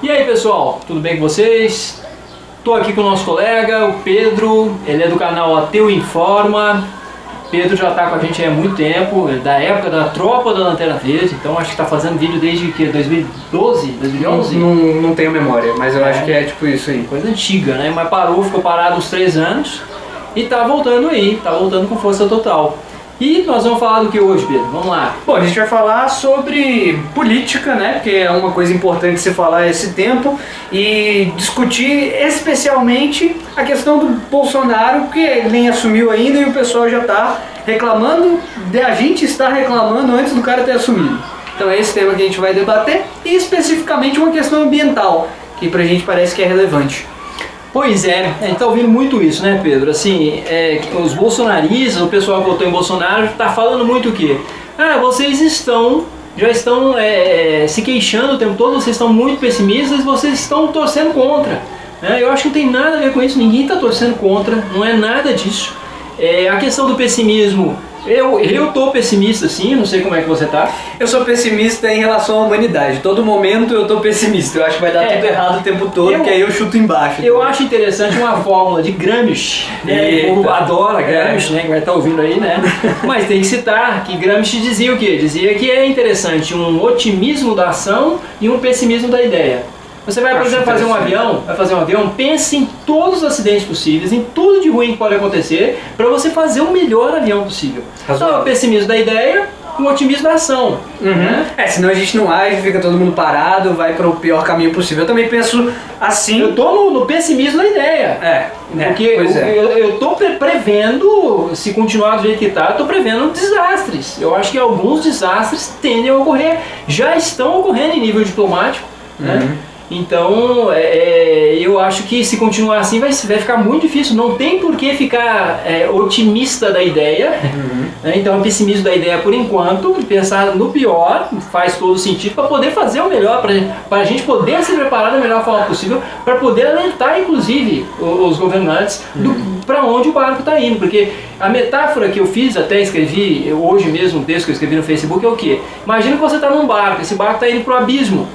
E aí pessoal, tudo bem com vocês? Estou aqui com o nosso colega, o Pedro, ele é do canal Ateu Informa. Pedro já está com a gente há muito tempo, da época da Tropa da Lanterna Verde, então acho que está fazendo vídeo desde que 2012, 2011? Não tenho memória, mas eu acho que é tipo isso aí. Coisa antiga, né? Mas ficou parado uns 3 anos e tá voltando aí, tá voltando com força total. E nós vamos falar do que hoje, Pedro? Vamos lá. Bom, a gente vai falar sobre política, né? Porque é uma coisa importante se falar esse tempo. E discutir especialmente a questão do Bolsonaro, que ele nem assumiu ainda e o pessoal já está reclamando, a gente está reclamando antes do cara ter assumido. Então é esse tema que a gente vai debater. E especificamente uma questão ambiental, que pra gente parece que é relevante. Pois é, a gente está ouvindo muito isso, né, Pedro? Assim, os bolsonaristas, o pessoal que votou em Bolsonaro, está falando muito o quê? Ah, vocês já estão se queixando o tempo todo, vocês estão muito pessimistas, vocês estão torcendo contra. Eu acho que não tem nada a ver com isso, ninguém está torcendo contra, não é nada disso. A questão do pessimismo, eu tô pessimista sim, não sei como é que você tá. Eu sou pessimista em relação à humanidade. Todo momento eu tô pessimista. Eu acho que vai dar tudo errado o tempo todo, que aí eu chuto embaixo. Eu acho interessante uma fórmula de Gramsci, né? O povo adora Gramsci, né? Que vai estar ouvindo aí, né? Mas tem que citar que Gramsci dizia o quê? Dizia que é interessante um otimismo da ação e um pessimismo da ideia. Você vai, por exemplo, fazer um avião, pense em todos os acidentes possíveis, em tudo de ruim que pode acontecer, para você fazer o melhor avião possível. Então, o pessimismo da ideia e o otimismo da ação. Né? Senão a gente não age, fica todo mundo parado, vai para o pior caminho possível. Eu também penso assim. Eu tô no pessimismo da ideia. Porque eu tô prevendo, se continuar do jeito que tá, eu tô prevendo desastres. Eu acho que alguns desastres tendem a ocorrer, já estão ocorrendo em nível diplomático, né? Então, eu acho que se continuar assim vai ficar muito difícil. Não tem por que ficar otimista da ideia. Né? Então, o pessimismo da ideia por enquanto, pensar no pior, faz todo sentido para poder fazer o melhor, para a gente poder se preparar da melhor forma possível, para poder alertar, inclusive, os governantes para onde o barco está indo. Porque a metáfora que eu fiz, até escrevi hoje mesmo, um texto que eu escrevi no Facebook, é o quê? Imagina que você está num barco, esse barco está indo para o abismo.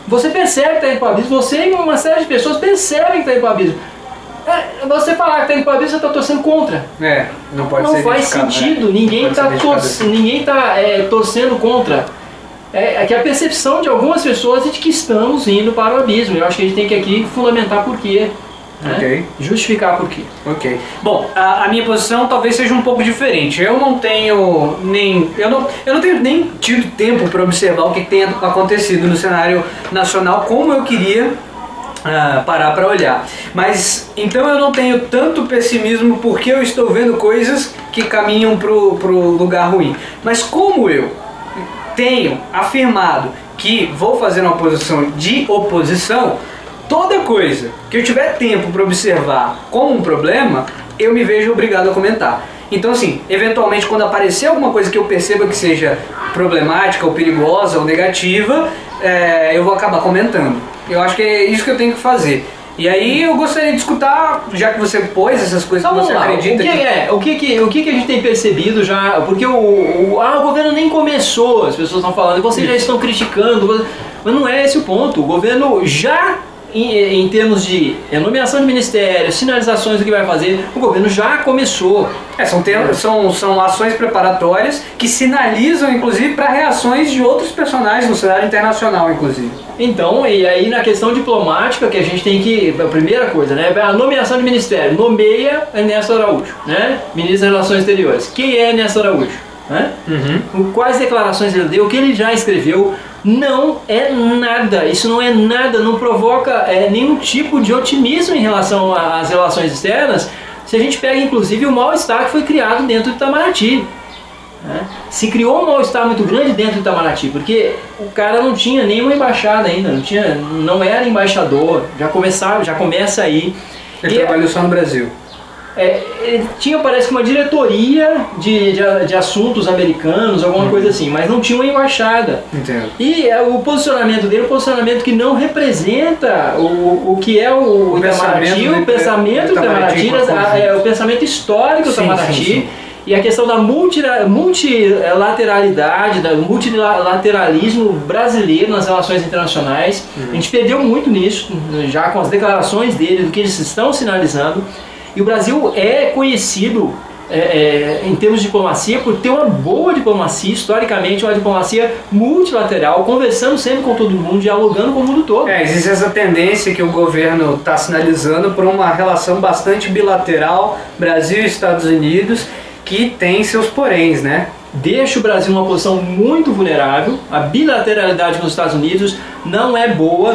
Você percebe que está indo para o abismo, você e uma série de pessoas percebem que está indo para o abismo. Você falar que está indo para o abismo, você está torcendo contra. Não pode ser. Não faz sentido, ninguém está torcendo contra. É que a percepção de algumas pessoas é de que estamos indo para o abismo. Eu acho que a gente tem que aqui fundamentar por quê. Justificar por quê. Bom, a minha posição talvez seja um pouco diferente. Eu não tenho nem tido tempo para observar o que tem acontecido no cenário nacional como eu queria parar para olhar. Mas então eu não tenho tanto pessimismo porque eu estou vendo coisas que caminham pro lugar ruim. Mas como eu tenho afirmado que vou fazer uma posição de oposição, toda coisa que eu tiver tempo para observar como um problema, eu me vejo obrigado a comentar. Então assim, eventualmente quando aparecer alguma coisa que eu perceba que seja problemática, ou perigosa, ou negativa, eu vou acabar comentando. Eu acho que é isso que eu tenho que fazer. E aí eu gostaria de escutar, já que você pôs essas coisas que você acredita... O que a gente tem percebido já, porque o governo nem começou, as pessoas estão falando, vocês já estão criticando, mas não é esse o ponto. O governo já... Em termos de nomeação de ministério, sinalizações do que vai fazer, o governo já começou. São ações preparatórias que sinalizam, inclusive, para reações de outros personagens no cenário internacional, inclusive. Então, e aí na questão diplomática que a gente tem que... A primeira coisa, né? A nomeação de ministério. Nomeia Ernesto Araújo, né? Ministro das Relações Exteriores. Quem é Ernesto Araújo? Né? Quais declarações ele deu, o que ele já escreveu? Não é nada, isso não é nada, não provoca nenhum tipo de otimismo em relação às relações externas, se a gente pega inclusive o mal-estar que foi criado dentro do Itamaraty. Se criou um mal-estar muito grande dentro do Itamaraty, porque o cara não tinha nenhuma embaixada ainda, não era embaixador, já começa aí. Ele trabalhou só no Brasil. Ele tinha, parece que uma diretoria de assuntos americanos, alguma coisa assim, mas não tinha uma embaixada. Entendo. E o posicionamento dele é um posicionamento que não representa o que é o Itamaraty, o pensamento do Itamaraty, o pensamento histórico do Itamaraty. E a questão da multilateralidade, do multilateralismo brasileiro nas relações internacionais, a gente perdeu muito nisso, já com as declarações dele, do que eles estão sinalizando. E o Brasil é conhecido, em termos de diplomacia, por ter uma boa diplomacia, historicamente uma diplomacia multilateral, conversando sempre com todo mundo, dialogando com o mundo todo. Existe essa tendência que o governo está sinalizando por uma relação bastante bilateral, Brasil e Estados Unidos, que tem seus poréns, né? Deixa o Brasil numa posição muito vulnerável. A bilateralidade com os Estados Unidos não é boa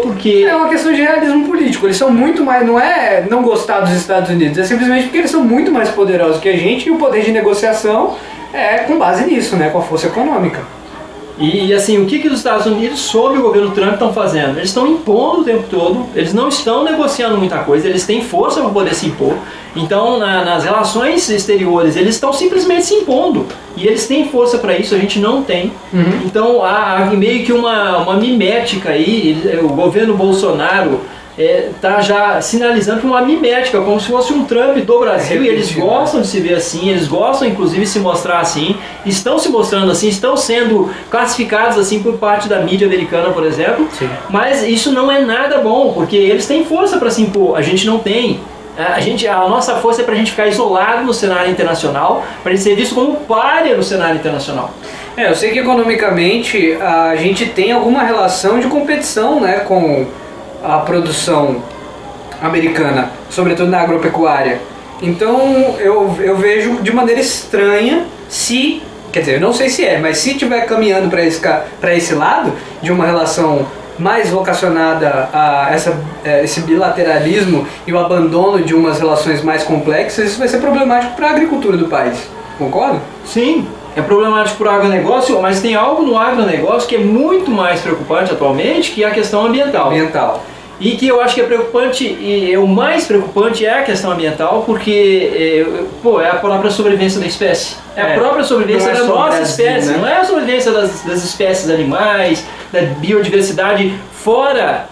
porque... É uma questão de realismo político, eles são muito mais, não é não gostar dos Estados Unidos, é simplesmente porque eles são muito mais poderosos que a gente e o poder de negociação é com base nisso, né, com a força econômica. E assim, o que os Estados Unidos, sob o governo Trump, estão fazendo? Eles estão impondo o tempo todo, eles não estão negociando muita coisa, eles têm força para poder se impor. Então, nas relações exteriores, eles estão simplesmente se impondo. E eles têm força para isso, a gente não tem. Então, há meio que uma mimética aí, o governo Bolsonaro está já sinalizando uma mimética, como se fosse um Trump do Brasil, e eles gostam de se ver assim, eles gostam inclusive de se mostrar assim, estão se mostrando assim, estão sendo classificados assim por parte da mídia americana, por exemplo. Sim. Mas isso não é nada bom, porque eles têm força para se impor, a gente não tem. A nossa força é para a gente ficar isolado no cenário internacional, para a gente ser visto como pária no cenário internacional. Eu sei que economicamente a gente tem alguma relação de competição, né, com a produção americana, sobretudo na agropecuária. Então eu vejo de maneira estranha se, quer dizer, eu não sei se mas se estiver caminhando para esse lado, de uma relação mais vocacionada a esse bilateralismo e o abandono de umas relações mais complexas, isso vai ser problemático para a agricultura do país. Concorda? Sim. É problemático para o agronegócio, mas tem algo no agronegócio que é muito mais preocupante atualmente, que é a questão ambiental. E que eu acho que é preocupante, e o mais preocupante é a questão ambiental, porque é a própria sobrevivência da espécie. É a própria sobrevivência da nossa espécie, né? Não é a sobrevivência das espécies animais, da biodiversidade fora,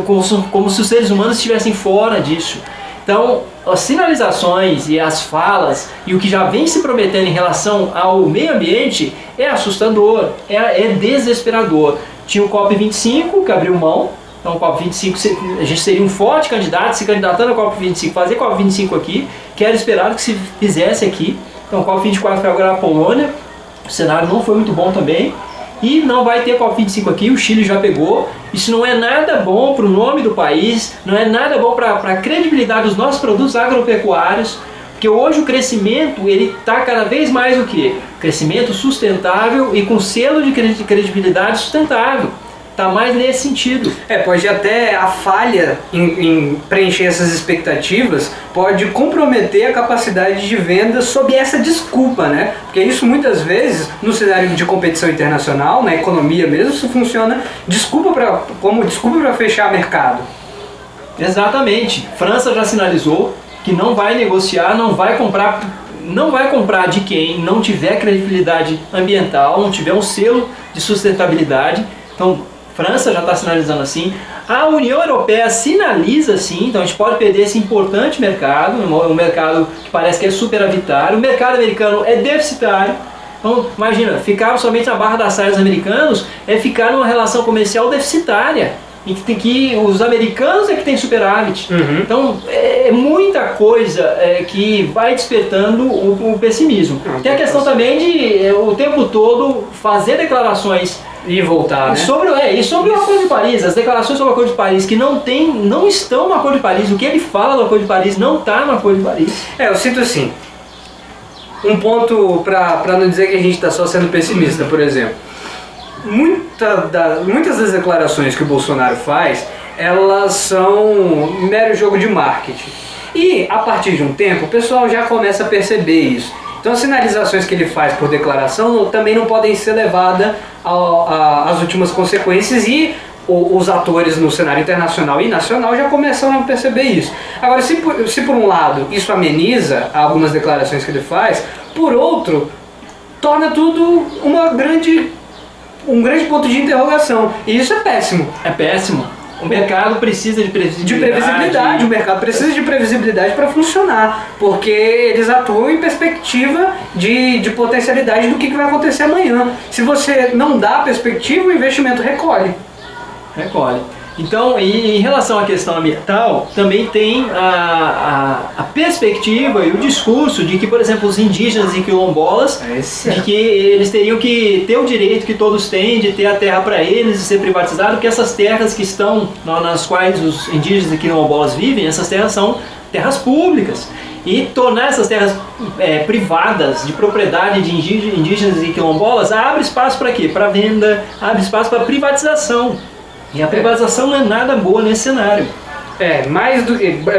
como se os seres humanos estivessem fora disso. Então, as sinalizações e as falas e o que já vem se prometendo em relação ao meio ambiente é assustador, é desesperador. Tinha o COP25 que abriu mão. Então, o COP25, a gente seria um forte candidato, se candidatando ao COP25, fazer COP25 aqui, que era esperado que se fizesse aqui. Então, o COP24 foi agora na Polônia, o cenário não foi muito bom também, e não vai ter COP25 aqui, o Chile já pegou. Isso não é nada bom para o nome do país, não é nada bom para a credibilidade dos nossos produtos agropecuários, porque hoje o crescimento ele está cada vez mais o quê? Crescimento sustentável e com selo de credibilidade sustentável. Está mais nesse sentido. Pode até a falha em preencher essas expectativas pode comprometer a capacidade de venda sob essa desculpa, né? Porque isso muitas vezes, no cenário de competição internacional, na economia mesmo, isso funciona como desculpa para fechar mercado. Exatamente. França já sinalizou que não vai negociar, não vai comprar de quem não tiver credibilidade ambiental, não tiver um selo de sustentabilidade. Então, França já está sinalizando assim, a União Europeia sinaliza assim, então a gente pode perder esse importante mercado, um mercado que parece que é superavitário, o mercado americano é deficitário. Então, imagina, ficar somente na barra das saias dos americanos é ficar numa relação comercial deficitária, em que os americanos é que tem superávit. Então, é muita coisa que vai despertando o pessimismo. Tem a questão também de o tempo todo fazer declarações e voltar, né? Sobre o Acordo de Paris, as declarações sobre o Acordo de Paris que não estão no Acordo de Paris, o que ele fala do Acordo de Paris não está no Acordo de Paris. Eu sinto assim, um ponto para não dizer que a gente está só sendo pessimista, por exemplo. Muitas das declarações que o Bolsonaro faz, elas são mero jogo de marketing. E a partir de um tempo, o pessoal já começa a perceber isso. Então as sinalizações que ele faz por declaração também não podem ser levadas às últimas consequências, e os atores no cenário internacional e nacional já começaram a perceber isso. Agora, se por um lado isso ameniza algumas declarações que ele faz, por outro, torna tudo um grande ponto de interrogação. E isso é péssimo. É péssimo. O mercado precisa de previsibilidade. O mercado precisa de previsibilidade para funcionar, porque eles atuam em perspectiva de potencialidade do que vai acontecer amanhã. Se você não dá perspectiva, o investimento recolhe. Então, em relação à questão ambiental, também tem a perspectiva e o discurso de que, por exemplo, os indígenas e quilombolas, de que eles teriam que ter o direito que todos têm de ter a terra para eles e ser privatizado, porque essas terras que estão, nas quais os indígenas e quilombolas vivem, essas terras são terras públicas. E tornar essas terras privadas de propriedade de indígenas e quilombolas abre espaço para quê? Para venda, abre espaço para privatização. E a privatização não é nada boa nesse cenário. É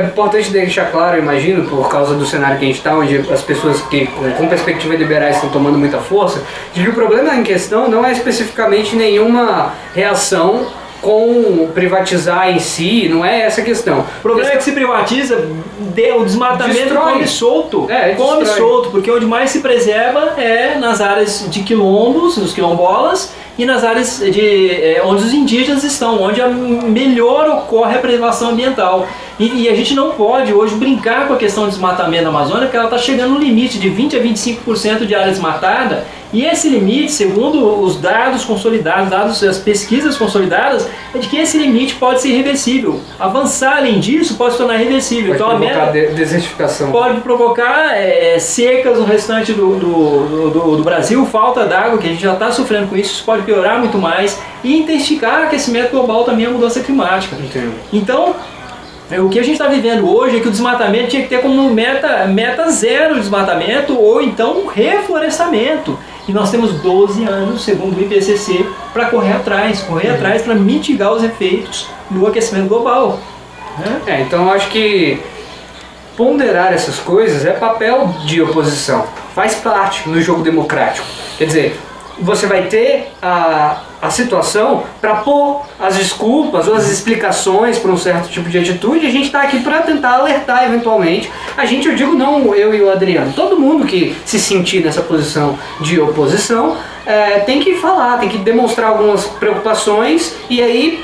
importante deixar claro, imagino, por causa do cenário que a gente está, onde as pessoas que com perspectivas liberais estão tomando muita força, de que o problema em questão não é especificamente nenhuma reação com privatizar em si, não é essa a questão. O problema é que se privatiza, o desmatamento come solto. Come solto, porque onde mais se preserva é nas áreas de quilombos, os quilombolas, e nas áreas onde os indígenas estão, onde melhor ocorre a preservação ambiental. E a gente não pode hoje brincar com a questão do desmatamento na Amazônia, porque ela está chegando no limite de 20% a 25% de área desmatada, e esse limite, segundo os dados consolidados, as pesquisas consolidadas, é de que esse limite pode ser irreversível. Avançar além disso pode se tornar irreversível. Pode provocar desertificação. Pode provocar secas no restante do Brasil, falta d'água, que a gente já está sofrendo com isso pode piorar muito mais, e intensificar o aquecimento global também, a mudança climática. Entendo. Então, o que a gente está vivendo hoje é que o desmatamento tinha que ter como meta zero de desmatamento, ou então reflorestamento. E nós temos 12 anos, segundo o IPCC, para correr atrás para mitigar os efeitos do aquecimento global. Então eu acho que ponderar essas coisas é papel de oposição, faz parte no jogo democrático. Quer dizer, você vai ter a situação para pôr as desculpas ou as explicações para um certo tipo de atitude, e a gente está aqui para tentar alertar eventualmente. Eu digo não eu e o Adriano, todo mundo que se sentir nessa posição de oposição tem que falar, tem que demonstrar algumas preocupações, e aí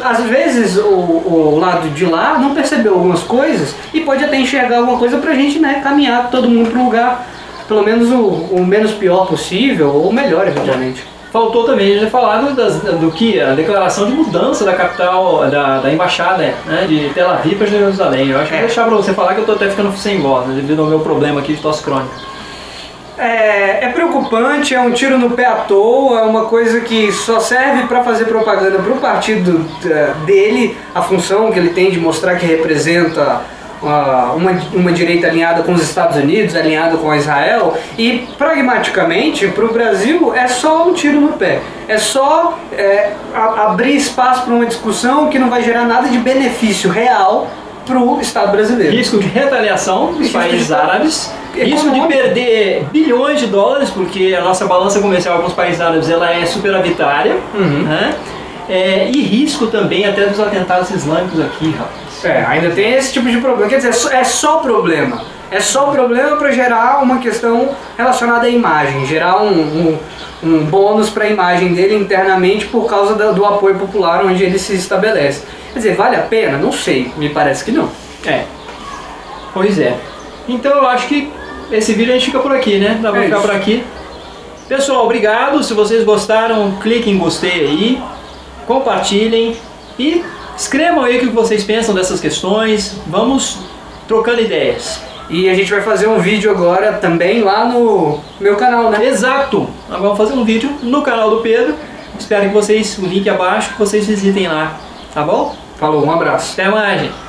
às vezes o lado de lá não percebeu algumas coisas e pode até enxergar alguma coisa para a gente caminhar todo mundo para um lugar pelo menos o menos pior possível, ou melhor, eventualmente. Faltou também a gente falar do que a declaração de mudança da capital, da embaixada, de Tel Aviv para Jerusalém. Eu acho que vou deixar para você falar, que eu estou até ficando sem voz, devido ao meu problema aqui de tosse crônica. É preocupante, é um tiro no pé à toa, é uma coisa que só serve para fazer propaganda para o partido dele, a função que ele tem de mostrar que representa uma direita alinhada com os Estados Unidos, alinhada com Israel, e pragmaticamente para o Brasil é só um tiro no pé, é só abrir espaço para uma discussão que não vai gerar nada de benefício real para o Estado brasileiro. Risco de retaliação dos países árabes, risco de perder bilhões de dólares, porque a nossa balança comercial com os países árabes ela é superavitária, e risco também até dos atentados islâmicos aqui, rapaz. Ainda tem esse tipo de problema, quer dizer, é só problema. É só problema para gerar uma questão relacionada à imagem, gerar um bônus para a imagem dele internamente por causa do apoio popular onde ele se estabelece. Quer dizer, vale a pena? Não sei, me parece que não. Pois é. Então eu acho que esse vídeo a gente fica por aqui, né? Dá pra ficar por aqui. Pessoal, obrigado. Se vocês gostaram, cliquem em gostei aí, compartilhem e escrevam aí o que vocês pensam dessas questões. Vamos trocando ideias. E a gente vai fazer um vídeo agora também lá no meu canal, né? Exato! Nós vamos fazer um vídeo no canal do Pedro. Espero que vocês, o link abaixo, que vocês visitem lá. Tá bom? Falou, um abraço. Até mais, gente.